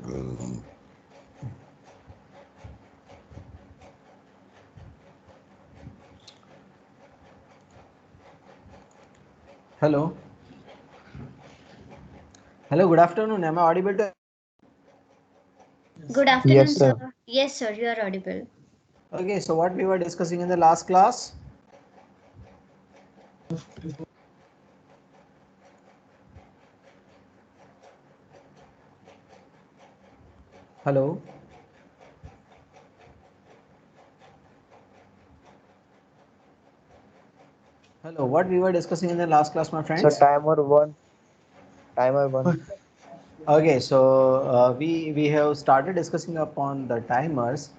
Hello. Hello, good afternoon. Am I audible to? Good Yes, afternoon, sir. sir. Yes, sir, you are audible. Okay, so what we were discussing in the last class? Hello. Hello, what we were discussing in the last class, my So friends? timer one. Okay, so we have started discussing upon the timers,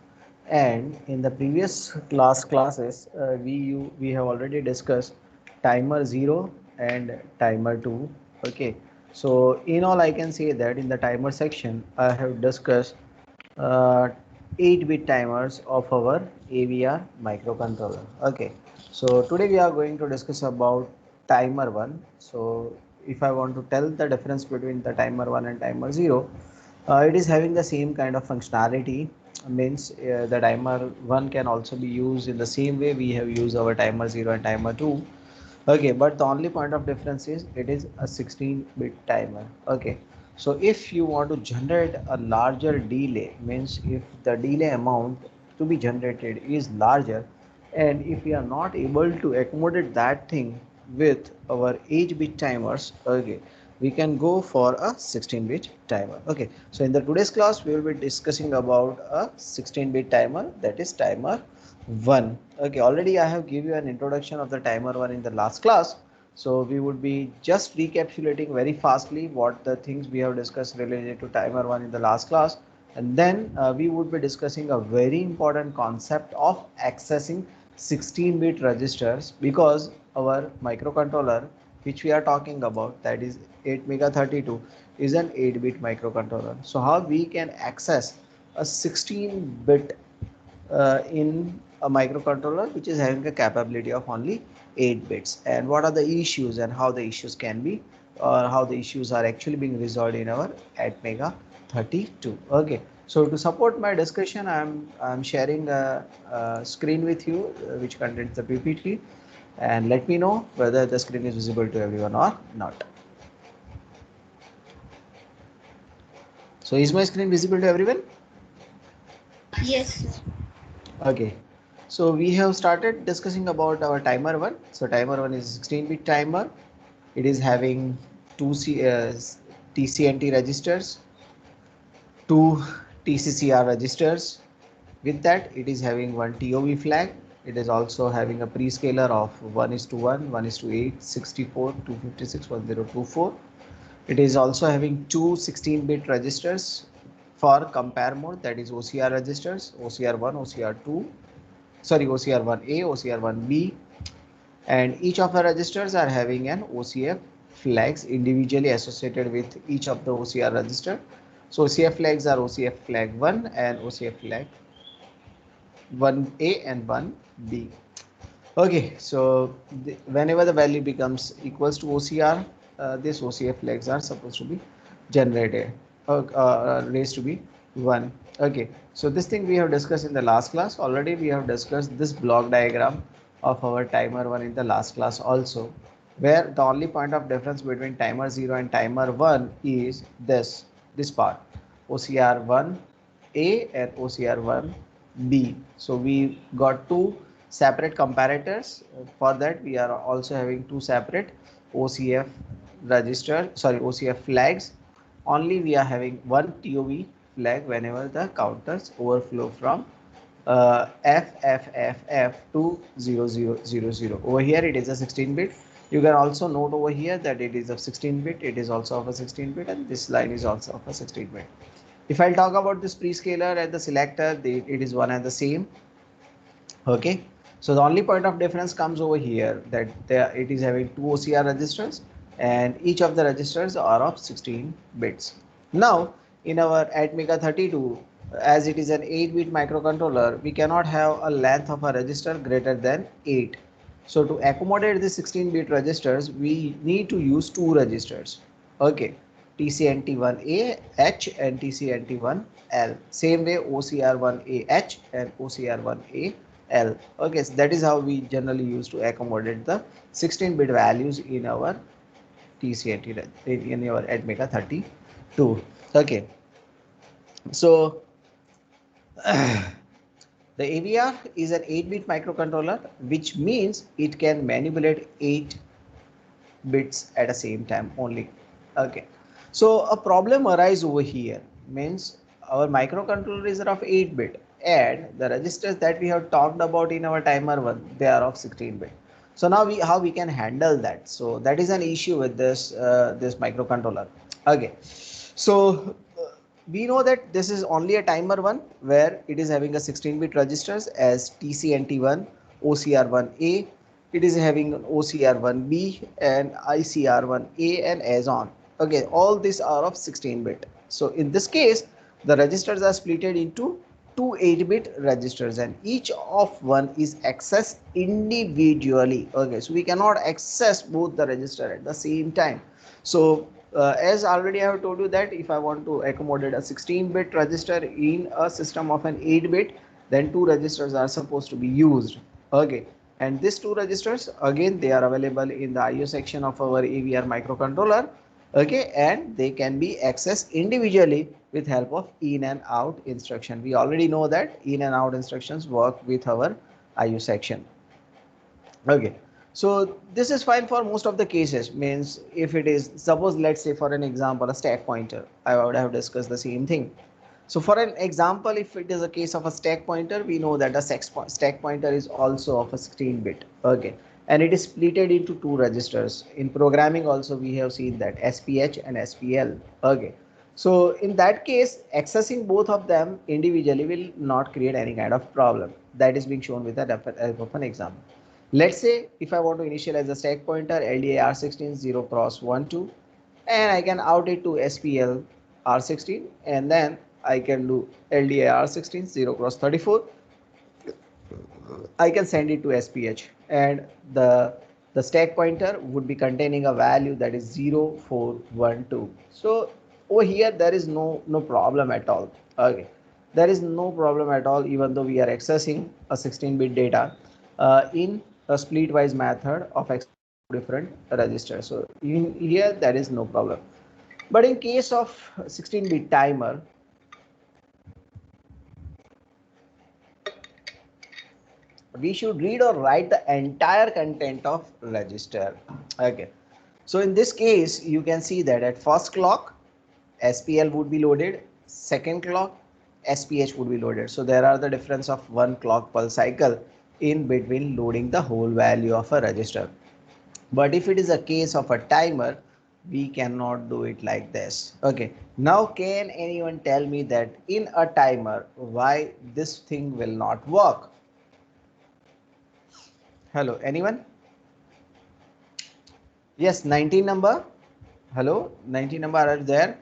and in the previous classes we have already discussed timer 0 and timer 2. Okay, so in all I can say that in the timer section I have discussed 8-bit timers of our AVR microcontroller. Okay, so today we are going to discuss about timer 1. So if I want to tell the difference between the timer 1 and timer 0, it is having the same kind of functionality. Means the timer 1 can also be used in the same way we have used our timer 0 and timer 2. Okay, but the only point of difference is it is a 16-bit timer. Okay, so if you want to generate a larger delay, means if the delay amount to be generated is larger, and if we are not able to accommodate that thing with our 8-bit timers, okay, we can go for a 16-bit timer. Okay, so in the today's class we will be discussing about a 16-bit timer, that is timer 1. Okay, already I have give you an introduction of the timer 1 in the last class. So we would be just recapitulating very fastly what the things we have discussed related to timer 1 in the last class, and then we would be discussing a very important concept of accessing 16-bit registers, because our microcontroller which we are talking about, that is 8MEGA32, is an 8-bit microcontroller. So how we can access a 16-bit in a microcontroller which is having a capability of only 8 bits, and what are the issues and how the issues can be, or how the issues are actually being resolved in our ATmega 32. Okay, so to support my discussion I'm sharing a screen with you which contains the PPT, and let me know whether the screen is visible to everyone or not. So is my screen visible to everyone? Yes, sir. Okay, so we have started discussing about our timer 1. So timer 1 is 16-bit timer. It is having two TCNT registers, two TCCR registers. With that, it is having one TOV flag. It is also having a prescaler of 1:1, 1:8, 64, 256, 1024. It is also having two 16-bit registers for compare mode, that is OCR registers, OCR1, OCR2, sorry, OCR1A, OCR1B, and each of the registers are having an OCF flags individually associated with each of the OCR register. So OCF flags are OCF flag 1 and OCF flag 1A and 1B. Okay, so whenever the value becomes equals to OCR, this OCF flags are supposed to be generated, raised to be 1. Okay, so this thing we have discussed in the last class. Already we have discussed this block diagram of our timer 1 in the last class also, where the only point of difference between timer 0 and timer 1 is this part, OCR 1A and OCR 1B. So we got two separate comparators. For that we are also having two separate OCF OCF flags. Only we are having one TOV flag whenever the counters overflow from FFFF to 0000. Over here it is a 16-bit. You can also note over here that it is of 16-bit, it is also of a 16-bit, and this line is also of a 16-bit. If I'll talk about this prescaler and the selector, it is one and the same. Okay, so the only point of difference comes over here, that it is having two OCR registers and each of the registers are of 16 bits. Now in our ATmega 32, as it is an 8-bit microcontroller, we cannot have a length of a register greater than 8. So to accommodate the 16-bit registers we need to use two registers. Okay, TCNT1A H and TCNT1L. Same way OCR1A H and OCR1A L. Okay, so that is how we generally use to accommodate the 16-bit values in our TCNT in your Atmega 32. Okay, so the AVR is an 8-bit microcontroller, which means it can manipulate 8 bits at the same time only. Okay, so a problem arises over here, means our microcontroller is of 8-bit and the registers that we have talked about in our timer one, they are of 16-bit. So now how we can handle that? So that is an issue with this microcontroller. Okay, so we know that this is only a timer one where it is having a 16-bit registers as TCNT1, OCR1A, it is having OCR1B and ICR1A and as on. Okay, all these are of 16-bit. So in this case, the registers are splitted into two 8-bit registers and each of one is accessed individually. Okay, so we cannot access both the register at the same time. So as already I have told you that if I want to accommodate a 16-bit register in a system of an 8-bit, then two registers are supposed to be used. Okay, and these two registers again they are available in the IO section of our AVR microcontroller. Okay, and they can be accessed individually with help of in and out instruction. We already know that in and out instructions work with our IO section. Okay, so this is fine for most of the cases, means if it is, suppose let's say for an example a stack pointer, I would have discussed the same thing. So for an example, if it is a case of a stack pointer, we know that a stack pointer is also of a 16-bit. Okay, and it is splitted into two registers. In programming also we have seen that SPH and SPL. Okay, so in that case accessing both of them individually will not create any kind of problem. That is being shown with the help of an example. Let's say if I want to initialize the stack pointer LDA R16 0 cross 1 2, and I can out it to SPL R16, and then I can do LDA R16 0 cross 34. I can send it to SPH, and the stack pointer would be containing a value that is 0412. So over here there is no problem at all. Okay, there is no problem at all, even though we are accessing a 16-bit data in a split-wise method of different registers. So in here there is no problem. But in case of 16-bit timer, we should read or write the entire content of register. Okay, so in this case you can see that at first clock SPL would be loaded, second clock SPH would be loaded. So there are the difference of 1 clock per cycle in between loading the whole value of a register. But if it is a case of a timer, we cannot do it like this. Okay, now can anyone tell me that in a timer why this thing will not work? Hello, anyone? Yes, 19 number. Hello, 19 number are there?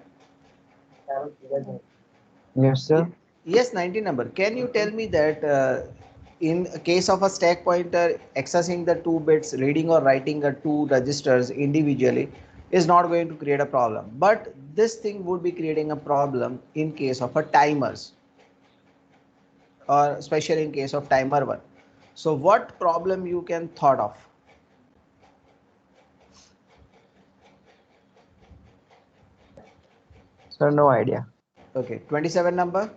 Yes, sir. Yes, 19 number. Can you tell me that in case of a stack pointer accessing the 2 bits, reading or writing the 2 registers individually is not going to create a problem, but this thing would be creating a problem in case of a timers, or especially in case of timer 1. So what problem you can thought of? Sir, no idea. Okay, 27 number.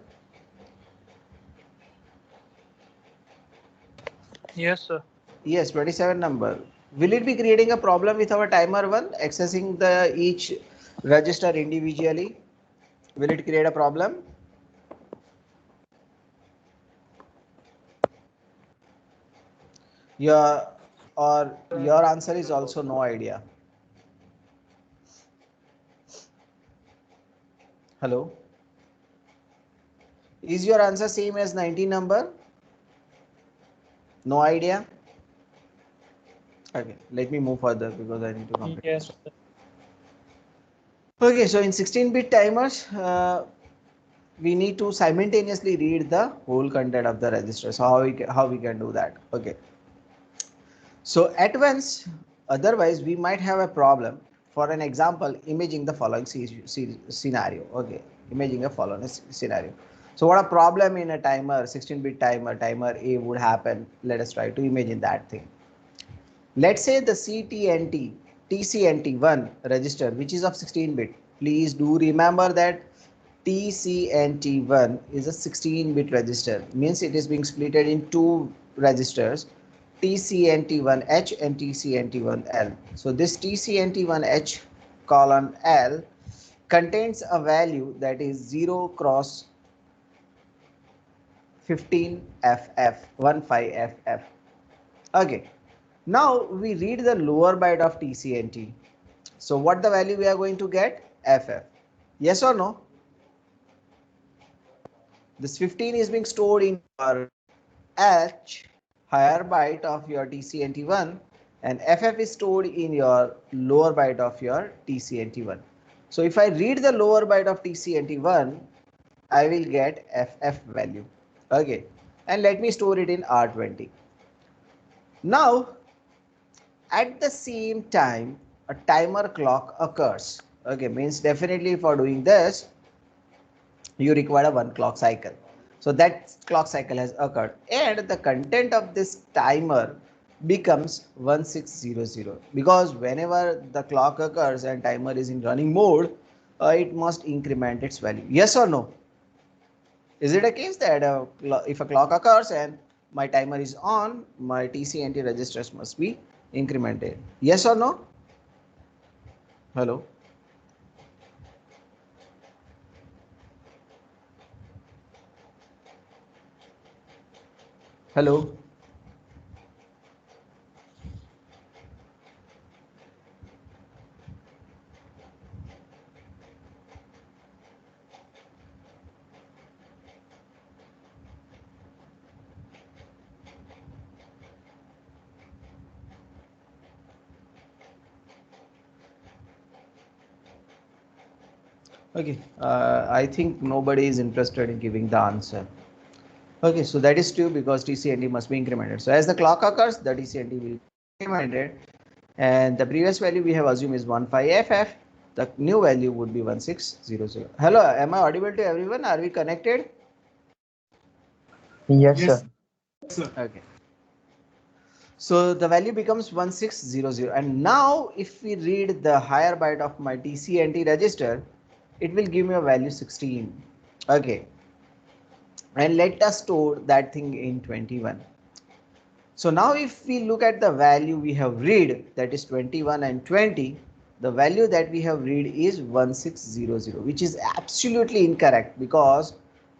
Yes, sir. Yes, 27 number. Will it be creating a problem with our timer 1 accessing the each register individually? Will it create a problem? Your answer is also no idea. Hello. Is your answer same as 19 number? No idea. Okay, let me move further because I need to complete. Yes, sir. Okay, so in 16-bit timers, we need to simultaneously read the whole content of the register. So how we can do that? Okay. So at once, otherwise we might have a problem. for an example, imaging the following scenario. Okay, imaging a following scenario. So what a problem in a timer, 16-bit timer A would happen. Let us try to imagine that thing. Let's say the TCNT1 register, which is of 16-bit. Please do remember that TCNT1 is a 16-bit register. Means it is being splitted in two registers, TCNT1H and TCNT1L. So this TCNT1H colon L contains a value that is 0 cross 15FF, 15FF. Okay. Now we read the lower byte of TCNT. So what the value we are going to get? FF. Yes or no? This 15 is being stored in your H, higher byte of your TCNT1, and FF is stored in your lower byte of your TCNT1. So if I read the lower byte of TCNT1, I will get FF value. Okay. And let me store it in R20. Now, at the same time, a timer clock occurs. Okay, means definitely for doing this, you require a 1 clock cycle. So that clock cycle has occurred, and the content of this timer becomes 1600, because whenever the clock occurs and timer is in running mode, it must increment its value. Yes or no? Is it a case that if a clock occurs and my timer is on, my TCNT registers must be incremented? Yes or no? Hello? Hello? Okay, I think nobody is interested in giving the answer. Okay, so that is true because TCNT must be incremented. So as the clock occurs, the TCNT will be incremented, and the previous value we have assumed is 15FF. The new value would be 1600. Hello, am I audible to everyone? Are we connected? Yes, Yes, sir. sir. Okay. So the value becomes 1600, and now if we read the higher byte of my TCNT register, it will give me a value 16. Okay, and let us store that thing in 21. So now if we look at the value we have read, that is 21 and 20, the value that we have read is 1600, which is absolutely incorrect, because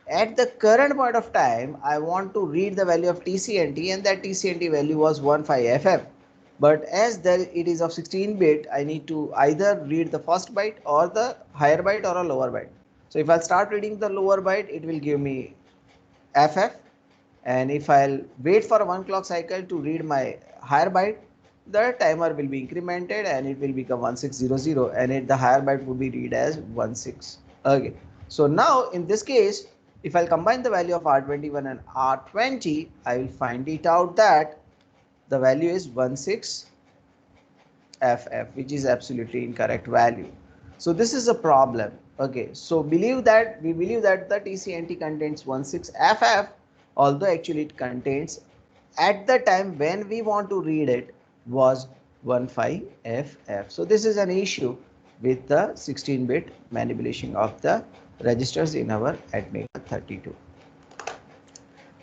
at the current point of time I want to read the value of TCNT, and that TCNT value was 15FF. But as there it is of 16-bit, I need to either read the first byte or the higher byte or a lower byte. So if I start reading the lower byte, it will give me FF, and if I'll wait for a 1 clock cycle to read my higher byte, the timer will be incremented and it will become 1600, and the higher byte would be read as 16. Okay, so now in this case, if I'll combine the value of R21 and R20, I will find it out that the value is 16FF, which is absolutely incorrect value. So this is a problem. Okay, so we believe that the TCNT contains 16FF, although actually it contains, at the time when we want to read it, was 15FF. So this is an issue with the 16-bit manipulation of the registers in our ATmega32.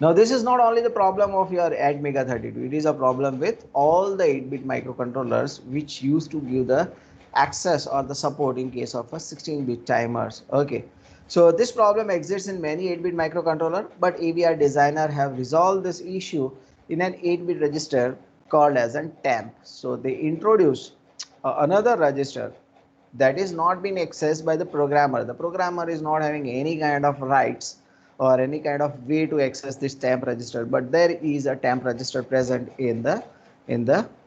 Now this is not only the problem of your ATmega32, it is a problem with all the 8-bit microcontrollers which used to give the access or the support in case of a 16-bit timers. Okay, so this problem exists in many 8-bit microcontroller, but AVR designer have resolved this issue in an 8-bit register called as an TAMP. So they introduce another register that is not being accessed by the programmer. The programmer is not having any kind of rights or any kind of way to access this TAMP register, but there is a TAMP register present in the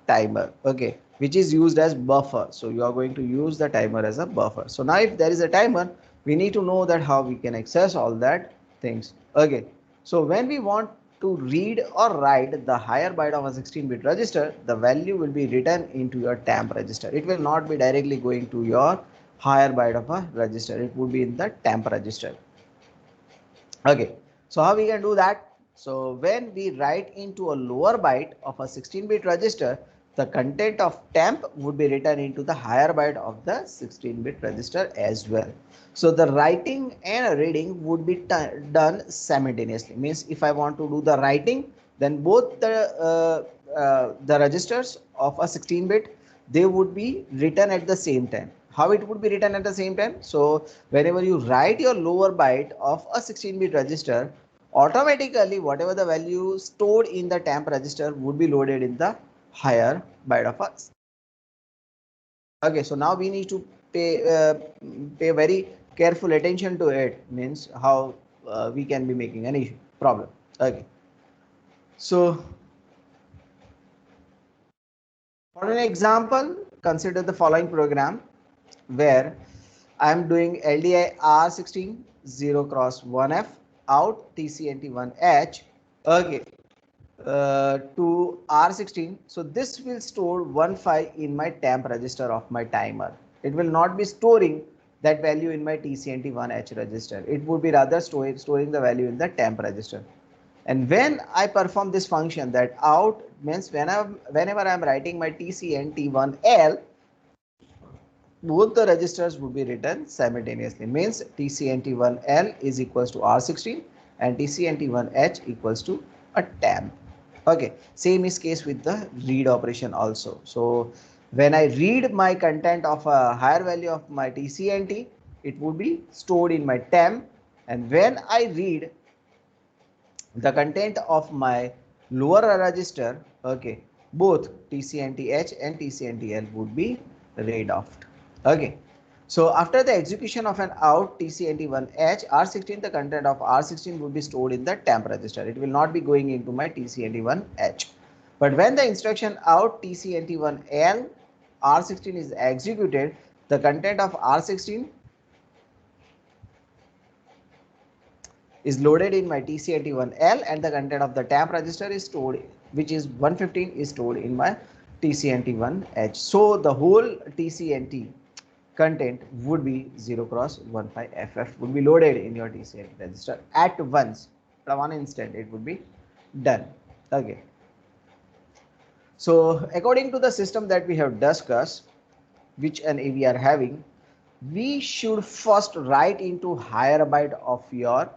timer, okay, which is used as buffer. So you are going to use the timer as a buffer. So now if there is a timer, we need to know that how we can access all that things. Okay, so when we want to read or write the higher byte of a 16-bit register, the value will be written into your temp register. It will not be directly going to your higher byte of a register. It would be in the temp register. Okay, so how we can do that? So when we write into a lower byte of a 16-bit register, the content of temp would be written into the higher byte of the 16-bit register as well. So the writing and reading would be done simultaneously. Means if I want to do the writing, then both the registers of a 16-bit, they would be written at the same time. How it would be written at the same time? So whenever you write your lower byte of a 16-bit register, automatically whatever the value stored in the temp register would be loaded in the higher byte of a. Okay, so now we need to pay very careful attention to it. Means how we can be making an issue problem. Okay, so for an example, consider the following program where I am doing LDI R16 0 cross 1F out TCNT 1H. Okay, to R16. So this will store 1 file in my temp register of my timer. It will not be storing that value in my TCNT 1H register. It would be rather storing the value in the temp register. And when I perform this function, that out means whenever I am writing my TCNT1L, both the registers would be written simultaneously. Means TCNT1L is equals to R16 and TCNT1H equals to a temp. Okay, same is case with the read operation also. So when I read my content of a higher value of my TCNT, it would be stored in my temp, and when I read the content of my lower register, okay, both TCNTH and TCNTL would be read off. Okay, so after the execution of an out TCNT1H, R16, the content of R16 would be stored in the temp register. It will not be going into my TCNT1H. But when the instruction out TCNT1L R16 is executed, the content of R16 is loaded in my TCNT1L, and the content of the temp register is stored, which is 115, is stored in my TCNT1H. So the whole TCNT content would be 0 cross 15FF would be loaded in your TCNT register at once. At one instant it would be done. Okay. So according to the system that we have discussed, which an we are having, we should first write into higher byte of your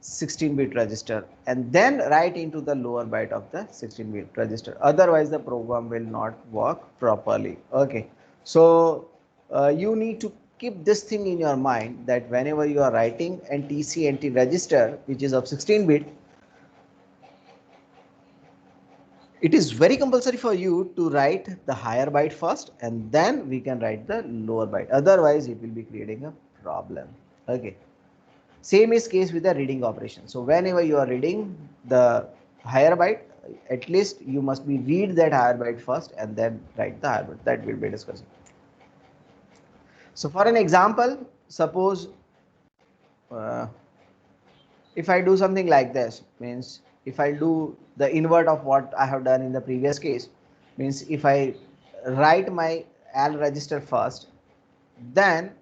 16-bit register and then write into the lower byte of the 16-bit register. Otherwise the program will not work properly. Okay, so you need to keep this thing in your mind, that whenever you are writing an TCNT register which is of 16-bit, it is very compulsory for you to write the higher byte first and then we can write the lower byte. Otherwise it will be creating a problem. Okay, same is case with the reading operation. So whenever you are reading the higher byte, at least you must be read that higher byte first and then write the higher byte. That we'll be discussing. So for an example, suppose if I do something like this, means if I do the invert of what I have done in the previous case, means if I write my L register first, then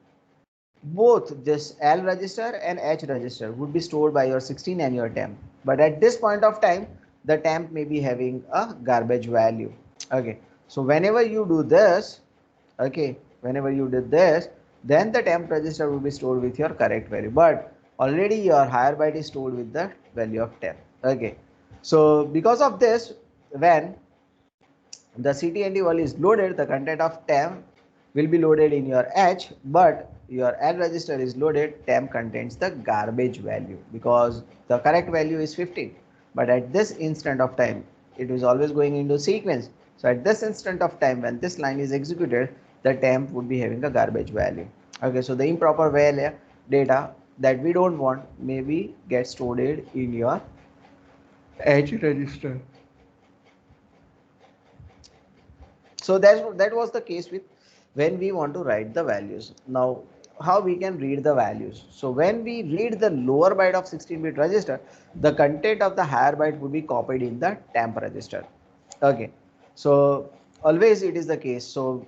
both this L register and H register would be stored by your 16 and your temp. But at this point of time, the temp may be having a garbage value. Okay, so whenever you do this, okay, whenever you did this, then the temp register will be stored with your correct value. But already your higher byte is stored with the value of temp. Okay, so because of this, when the CTNT value is loaded, the content of temp will be loaded in your H, but your L register is loaded, temp contains the garbage value because the correct value is 15. But at this instant of time, it is always going into sequence. So at this instant of time, when this line is executed, the temp would be having a garbage value. Okay, so the improper value data that we don't want maybe get stored in your H register. So that was the case with when we want to write the values. Now how we can read the values. So when we read the lower byte of 16-bit register, the content of the higher byte would be copied in the temp register. Okay, so always it is the case. So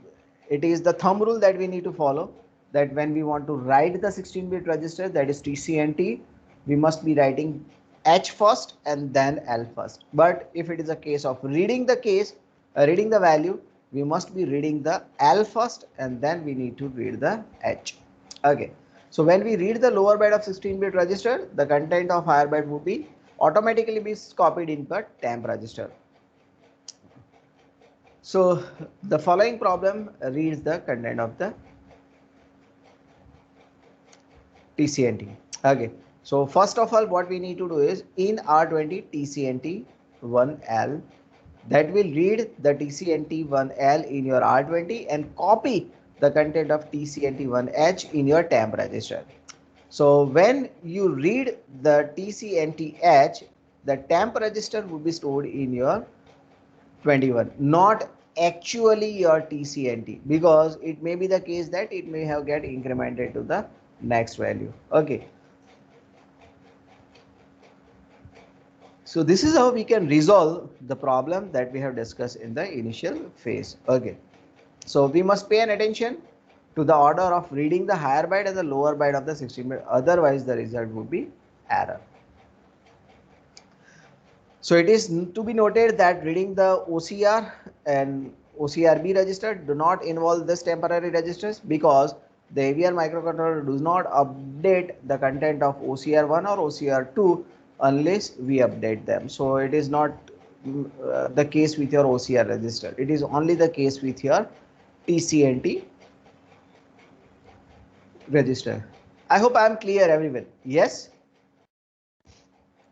it is the thumb rule that we need to follow, that when we want to write the 16-bit register, that is TCNT, we must be writing H first and then L first. But if it is a case of reading reading the value, we must be reading the L first and then we need to read the H. Okay, so when we read the lower byte of 16-bit register, the content of higher byte would be automatically be copied in the temp register. So the following problem reads the content of the TCNT. Okay, so first of all, what we need to do is in R20 TCNT 1L, that will read the TCNT 1L in your R20 and copy the content of TCNT 1H in your temp register. So when you read the TCNTH, the temp register will be stored in your 21, not actually your TCNT, because it may be the case that it may have get incremented to the next value. Okay, so this is how we can resolve the problem that we have discussed in the initial phase. Okay, so we must pay an attention to the order of reading the higher byte and the lower byte of the 16-bit, otherwise the result would be error. So it is to be noted that reading the OCR and OCRB register do not involve this temporary registers, because the AVR microcontroller does not update the content of OCR1 or OCR2 unless we update them. So it is not the case with your OCR register. It is only the case with your TCNT register. I hope I am clear, everyone. Yes?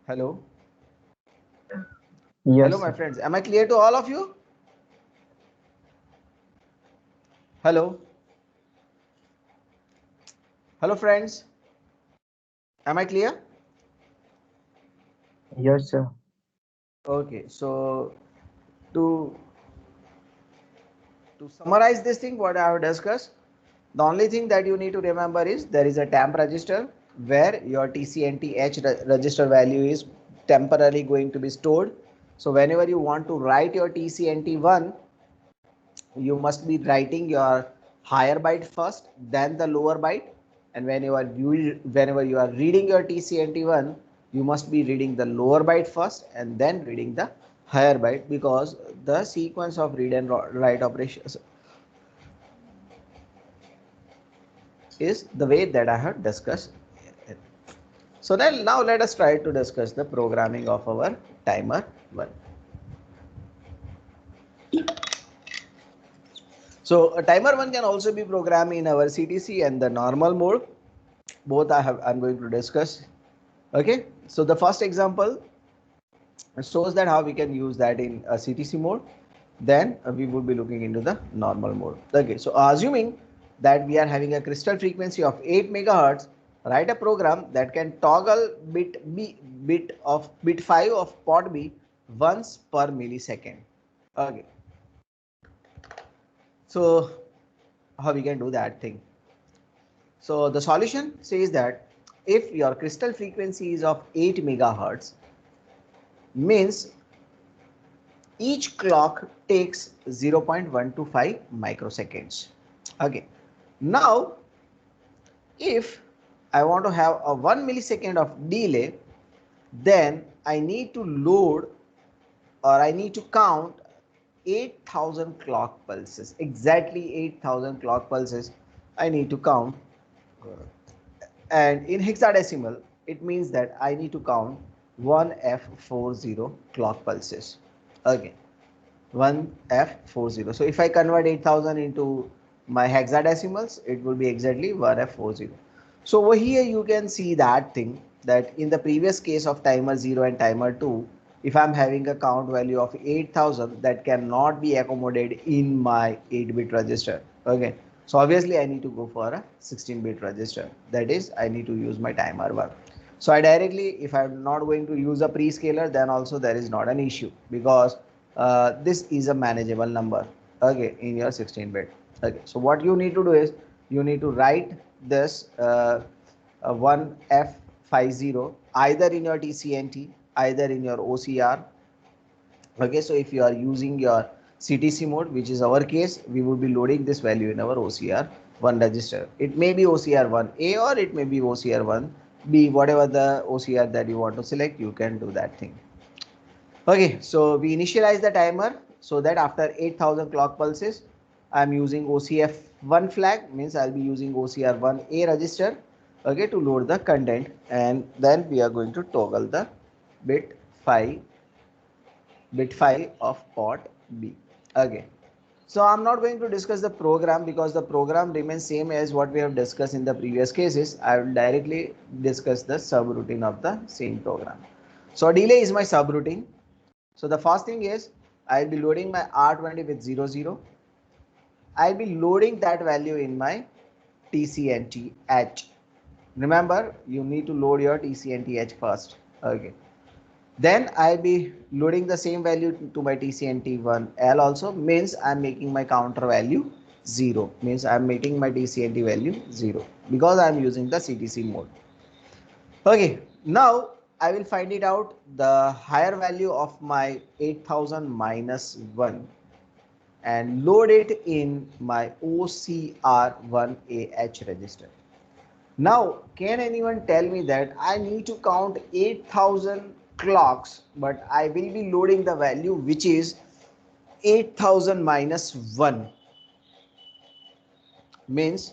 Hello? Yes, Hello, my sir. friends. Am I clear to all of you? Hello? Hello, friends. Am I clear? Yes, sir. Okay, so to summarize this thing, what I have discussed, the only thing that you need to remember is there is a temp register where your TCNTH register value is temporarily going to be stored. So whenever you want to write your TCNT1, you must be writing your higher byte first, then the lower byte, and whenever you are reading your TCNT1, you must be reading the lower byte first and then reading the higher byte, because the sequence of read and write operations is the way that I have discussed. So then now let us try to discuss the programming of our timer 1. So a timer 1 can also be programmed in our CTC and the normal mode. Both I'm going to discuss. Okay, so the first example shows that how we can use that in a CTC mode. Then we would be looking into the normal mode. Okay, so assuming that we are having a crystal frequency of 8 megahertz, write a program that can toggle bit 5 of port B once per millisecond. Okay, so how we can do that thing? So the solution says that if your crystal frequency is of 8 megahertz, means each clock takes 0.125 microseconds. Okay, now if I want to have a 1 millisecond of delay, then I need to load, or I need to count 8,000 clock pulses, exactly 8,000 clock pulses I need to count, and in hexadecimal it means that I need to count 1F40 clock pulses. Okay, 1F40. So if I convert 8,000 into my hexadecimals, it will be exactly 1F40. So over here you can see that thing, that in the previous case of timer 0 and timer 2, if I'm having a count value of 8,000, that cannot be accommodated in my 8-bit register. Okay, so obviously I need to go for a 16-bit register, that is I need to use my timer 1. So I directly, if I'm not going to use a prescaler, then also there is not an issue, because this is a manageable number, okay, in your 16-bit. Okay, so what you need to do is you need to write this 1F50 either in your TCNT, either in your OCR. Okay, so if you are using your CTC mode, which is our case, we would be loading this value in our OCR1 register. It may be OCR1A or it may be OCR1B, whatever the OCR that you want to select, you can do that thing. Okay, so we initialize the timer so that after 8000 clock pulses, I'm using OCF1 flag, means I'll be using OCR1A register, okay, to load the content, and then we are going to toggle the bit 5 of port B. Okay, so I'm not going to discuss the program because the program remains same as what we have discussed in the previous cases. I will directly discuss the subroutine of the same program. So delay is my subroutine. So the first thing is I'll be loading my R20 with 00. I'll be loading that value in my TCNT H. Remember, you need to load your TCNT H first. Okay. Then I'll be loading the same value to my TCNT1L also, means I'm making my counter value 0, means I'm making my TCNT value 0 because I'm using the CTC mode. Okay, now I will find it out the higher value of my 8000 minus 1 and load it in my OCR1AH register. Now, can anyone tell me that I need to count 8000 clocks, but I will be loading the value which is 8000 minus 1, means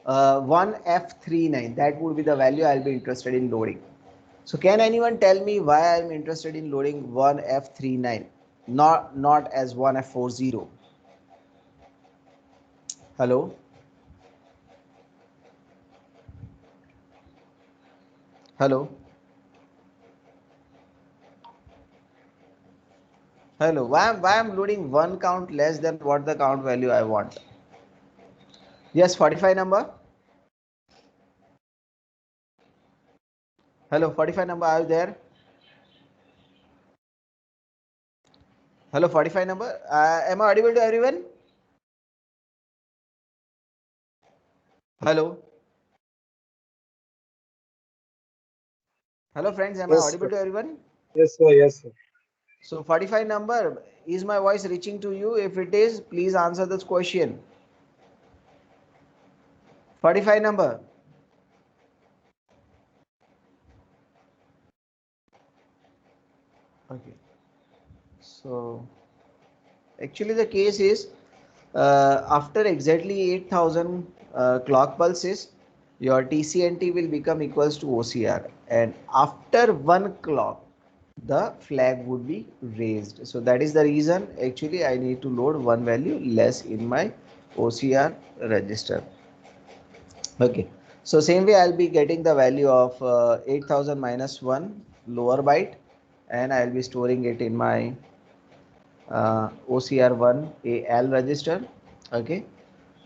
1F39, that would be the value I'll be interested in loading. So can anyone tell me why I'm interested in loading 1F39, not as 1F40? Hello? Hello? Hello, why I'm loading one count less than what the count value I want? Yes, 45 number. Hello, 45 number, are you there? Hello, 45 number. Am I audible to everyone? Hello. Hello, friends. Am I Yes, audible sir. to everyone? Yes, sir. Yes, sir. So 45 number, is my voice reaching to you? If it is, please answer this question. 45 number. Okay. So actually the case is after exactly 8000 clock pulses, your TCNT will become equals to OCR, and after 1 clock the flag would be raised. So that is the reason actually I need to load one value less in my OCR register. Okay, so same way I'll be getting the value of 8000 minus 1 lower byte, and I'll be storing it in my OCR1AL register. Okay,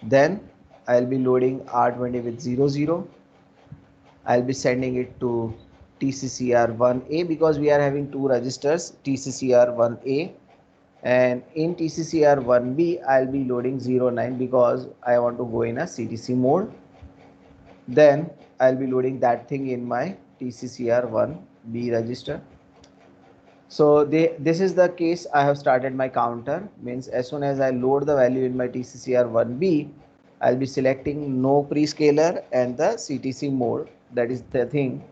then I'll be loading R20 with 00. I'll be sending it to TCCR1A because we are having two registers, TCCR1A, and in TCCR1B I'll be loading 09 because I want to go in a CTC mode. Then I'll be loading that thing in my TCCR1B register. So this is the case. I have started my counter, means as soon as I load the value in my TCCR1B, I'll be selecting no prescaler and the CTC mode. That is the thing.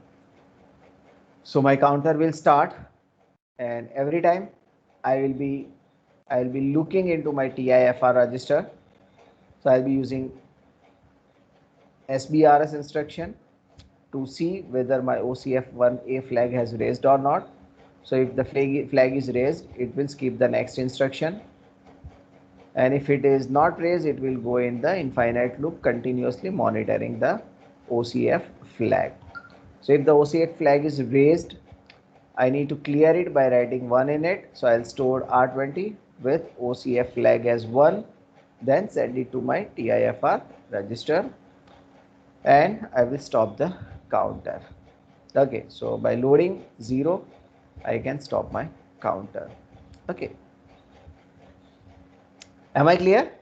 So my counter will start, and every time I'll be looking into my TIFR register. So I'll be using SBRS instruction to see whether my OCF1A flag has raised or not. So if the flag is raised, it will skip the next instruction, and if it is not raised, it will go in the infinite loop continuously monitoring the OCF flag. So if the OCF flag is raised, I need to clear it by writing 1 in it. So I'll store R20 with OCF flag as 1, then send it to my TIFR register, and I will stop the counter. Okay, so by loading 0, I can stop my counter. Okay, am I clear?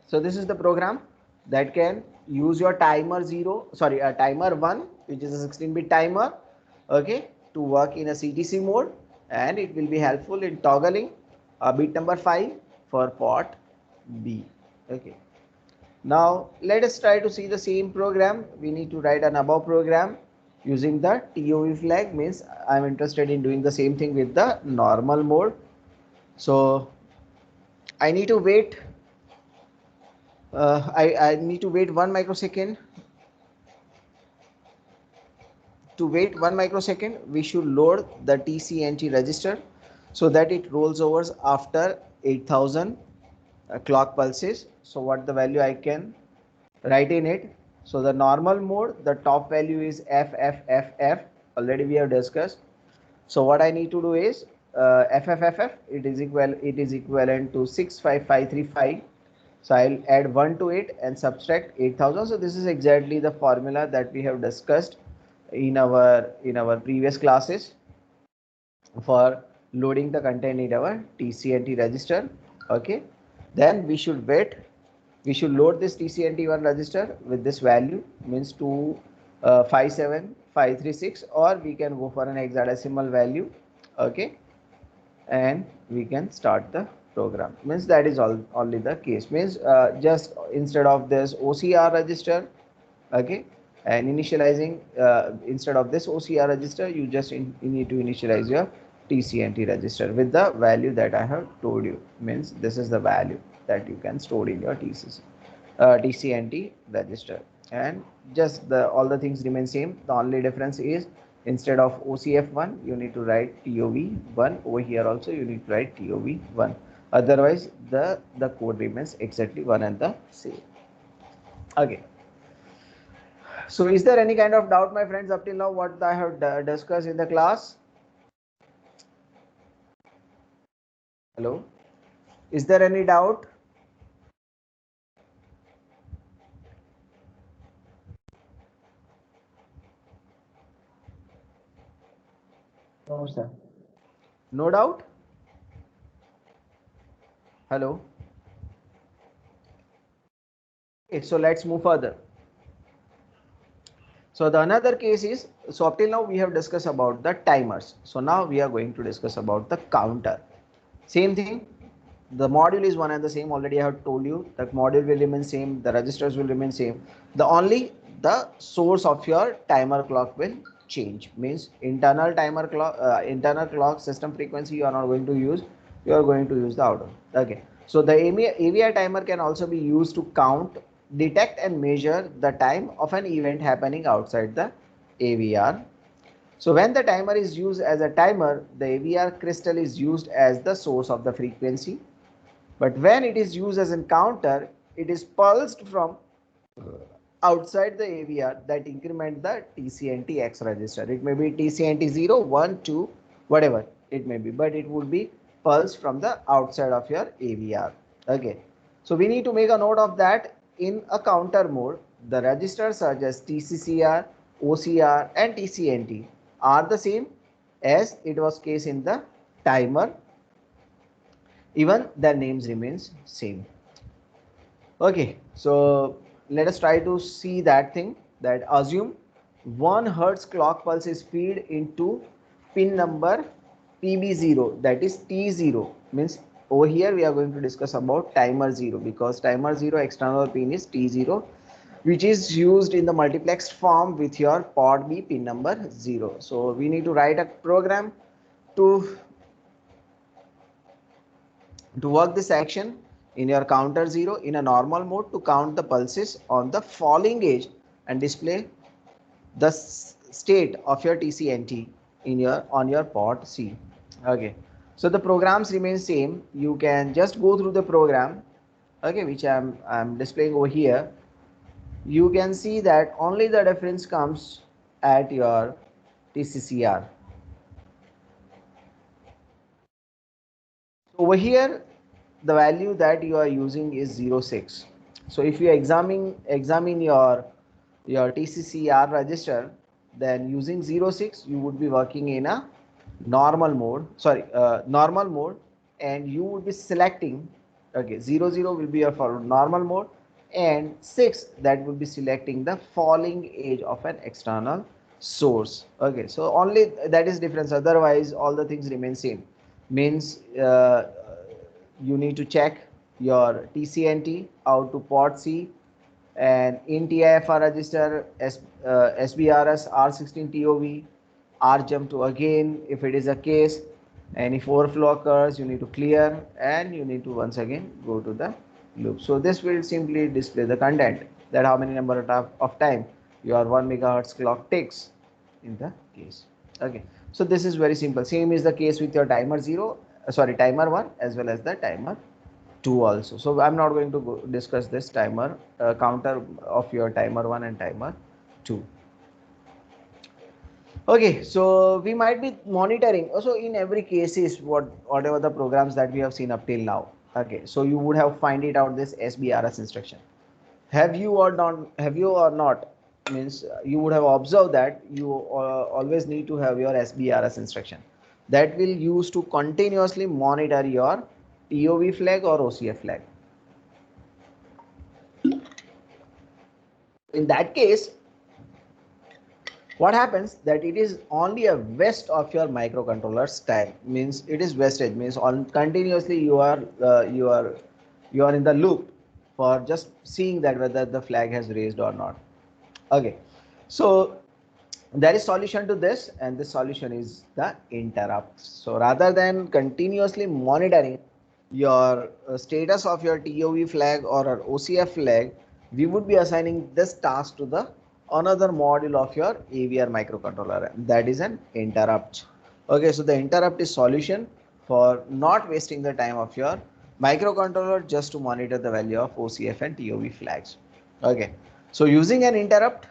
So this is the program that can use your timer 0, sorry, timer 1, which is a 16-bit timer, okay, to work in a CTC mode, and it will be helpful in toggling bit number 5 for port B. Okay. Now let us try to see the same program. We need to write an above program using the TOV flag, means I'm interested in doing the same thing with the normal mode. So I need to wait. I need to wait 1 microsecond. To wait 1 microsecond, we should load the TCNT register so that it rolls over after 8000 clock pulses. So what the value I can write in it? So the normal mode, the top value is FFFF. Already we have discussed. So what I need to do is FFFF, it is equivalent to 65535. So I'll add 1 to it and subtract 8000. So this is exactly the formula that we have discussed in our previous classes for loading the content in our TCNT register. Okay, then we should load this TCNT1 register with this value, means 257536, or we can go for an hexadecimal value. Okay, and we can start the program, means that is only the case, means just instead of this OCR register, okay, and initializing instead of this OCR register, you just need to initialize your TCNT register with the value that I have told you, means this is the value that you can store in your TCNT register, and just all the things remain same. The only difference is instead of OCF1 you need to write TOV1. Over here also you need to write TOV1. Otherwise the code remains exactly one and the same. Okay. So is there any kind of doubt, my friends, up till now what I have discussed in the class? Hello? Is there any doubt? No, sir. No doubt? Hello? Okay, so let's move further. So the another case is, so up till now we have discussed about the timers. So now we are going to discuss about the counter. Same thing, the module is one and the same. Already I have told you that module will remain same, the registers will remain same. The source of your timer clock will change, means internal clock system frequency you are not going to use, you are going to use the outer. Okay, so the AVI timer can also be used to count, detect and measure the time of an event happening outside the AVR. So when the timer is used as a timer, the AVR crystal is used as the source of the frequency. But when it is used as a counter, it is pulsed from outside the AVR that increment the TCNT X register. It may be TCNT 0, 1, 2, whatever it may be, but it would be pulsed from the outside of your AVR. Okay, so we need to make a note of that. In a counter mode, the registers such as TCCR, OCR and TCNT are the same as it was case in the timer. Even their names remains same. Okay, so let us try to see that thing, that assume 1 Hertz clock pulse is fed into pin number PB0, that is T0, means over here we are going to discuss about timer 0, because timer 0 external pin is T0, which is used in the multiplexed form with your port B pin number 0. So we need to write a program to work this action in your counter 0 in a normal mode to count the pulses on the falling edge and display the state of your TCNT on your port C. Okay, so the programs remain same. You can just go through the program, okay, which I'm displaying over here. You can see that only the difference comes at your TCCR. Over here the value that you are using is 06. So if you examine your TCCR register, then using 06 you would be working in a normal mode, normal mode, and you would be selecting, okay, 00 will be your for normal mode, and 6 that would be selecting the falling edge of an external source. Okay, so only that is difference, otherwise all the things remain same. Means you need to check your TCNT out to port C, and in TIFR register SBRS R16 TOV, R jump to again if it is a case, and if overflow occurs you need to clear and you need to once again go to the loop. So this will simply display the content, that how many number of time your 1 megahertz clock takes in the case. Okay, so this is very simple. Same is the case with your timer 0, sorry, timer 1 as well as the timer 2 also. So I'm not going to discuss this timer counter of your timer 1 and timer 2. Okay, so we might be monitoring also in every cases whatever the programs that we have seen up till now. Okay, so you would have find it out this SBRS instruction. Have you or not, means you would have observed that you always need to have your SBRS instruction that will use to continuously monitor your TOV flag or OCF flag. In that case, what happens that it is only a waste of your microcontroller's time, means it is wastage, means on continuously you are in the loop for just seeing that whether the flag has raised or not. Okay, so there is solution to this, and the solution is the interrupts. So rather than continuously monitoring your status of your TOV flag or an OCF flag, we would be assigning this task to the another module of your AVR microcontroller, that is an interrupt. Okay, so the interrupt is solution for not wasting the time of your microcontroller just to monitor the value of OCF and TOV flags. Okay, so using an interrupt,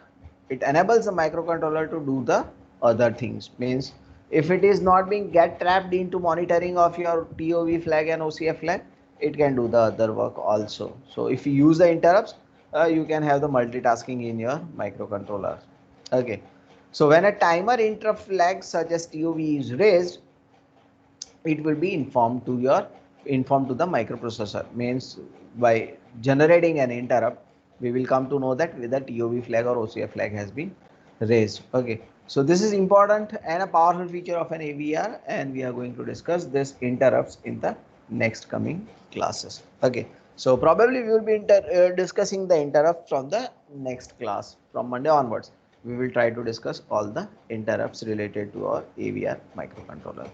it enables the microcontroller to do the other things. Means if it is not being get trapped into monitoring of your TOV flag and OCF flag, it can do the other work also. So if you use the interrupts, you can have the multitasking in your microcontroller. Okay, so when a timer interrupt flag such as TOV is raised, it will be informed to the microprocessor. Means by generating an interrupt, we will come to know that whether TOV flag or OCF flag has been raised. Okay, so this is important and a powerful feature of an AVR, and we are going to discuss this interrupts in the next coming classes. Okay, so probably we will be discussing the interrupts from the next class. From Monday onwards, we will try to discuss all the interrupts related to our AVR microcontroller.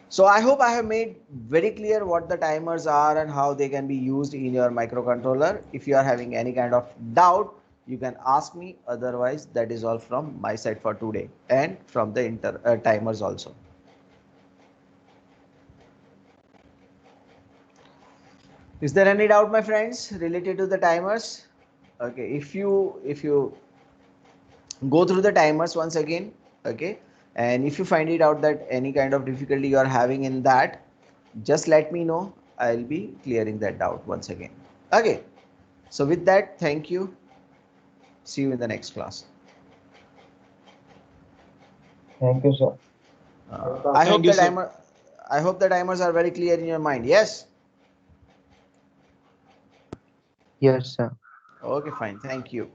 So I hope I have made very clear what the timers are and how they can be used in your microcontroller. If you are having any kind of doubt, you can ask me. Otherwise, that is all from my side for today and from the timers also. Is there any doubt, my friends, related to the timers? Okay, if you go through the timers once again, okay, and if you find it out that any kind of difficulty you are having in that, just let me know. I'll be clearing that doubt once again. Okay, so with that, thank you. See you in the next class. Thank you, sir. I hope the timers are very clear in your mind. Yes. Yes, sir. Okay, fine. Thank you.